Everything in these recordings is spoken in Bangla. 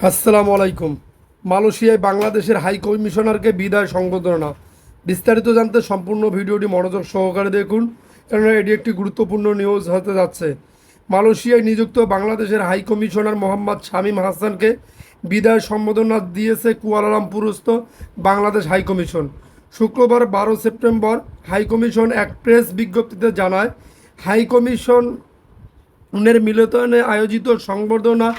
আসসালামু আলাইকুম। মালয়েশিয়ায় বাংলাদেশের হাই কমিশনারকে বিদায় সংবর্ধনা। বিস্তারিত জানতে সম্পূর্ণ ভিডিওটি মনোযোগ সহকারে দেখুন, কেননা এটি একটি গুরুত্বপূর্ণ নিউজ হতে যাচ্ছে। মালয়েশিয়ায় নিযুক্ত বাংলাদেশের হাই কমিশনার মোহাম্মদ শামীম হাসানকে বিদায় সম্বোধনা দিয়েছে কুয়ালালামপুরস্থ বাংলাদেশ হাই কমিশন। শুক্রবার 12 সেপ্টেম্বর হাই কমিশন এক প্রেস বিজ্ঞপ্তিতে জানায়, হাই কমিশন মিলনায়তনে আয়োজিত সংবর্ধনা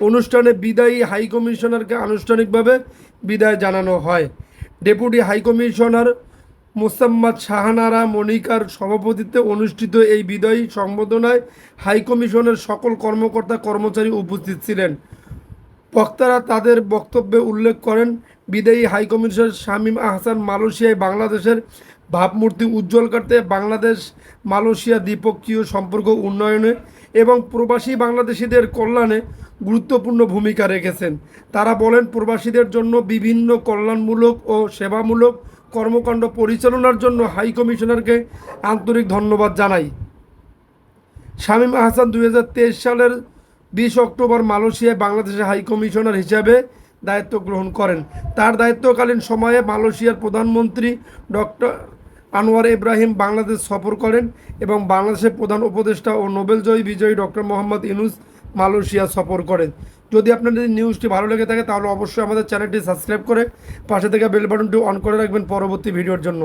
অনুষ্ঠানে বিদায়ী হাই কমিশনারকে আনুষ্ঠানিকভাবে বিদায় জানানো হয়। Deputy high commissioner Mosammat Shahanara মনিকার সভাপতিত্বে অনুষ্ঠিত এই বিদায়ী সংবর্ধনায় হাই কমিশনের সকল কর্মকর্তা কর্মচারী উপস্থিত ছিলেন। বক্তারা তাদের বক্তব্যে উল্লেখ করেন, বিদায়ী হাই কমিশনার শামীম আহসান মালয়েশিয়ায় বাংলাদেশের ভাবমূর্তি উজ্জ্বল করতে বাংলাদেশ মালয়েশিয়া দ্বিপক্ষীয় সম্পর্ক উন্নয়নে এবং প্রবাসী বাংলাদেশিদের কল্যাণে গুরুত্বপূর্ণ ভূমিকা রেখেছেন। তারা বলেন, প্রবাসীদের জন্য বিভিন্ন কল্যাণমূলক ও সেবামূলক কর্মকাণ্ড পরিচালনার জন্য হাই কমিশনারকে আন্তরিক ধন্যবাদ জানাই। শামীম আহসান 2023 সালের 20 অক্টোবর মালয়েশিয়ায় বাংলাদেশের হাই কমিশনার হিসাবে দায়িত্ব গ্রহণ করেন। তার দায়িত্বকালীন সময়ে মালয়েশিয়ার প্রধানমন্ত্রী ডক্টর আনোয়ার ইব্রাহিম বাংলাদেশ সফর করেন এবং বাংলাদেশের প্রধান উপদেষ্টা ও নোবেলজয়ী বিজয়ী ডক্টর মোহাম্মদ ইউনূস মালয়েশিয়া সফর করেন। যদি আপনাদের নিউজটি ভালো লেগে থাকে তাহলে অবশ্যই আমাদের চ্যানেলটি সাবস্ক্রাইব করে পাশে থেকে বেল বাটনটি অন করে রাখবেন পরবর্তী ভিডিওর জন্য।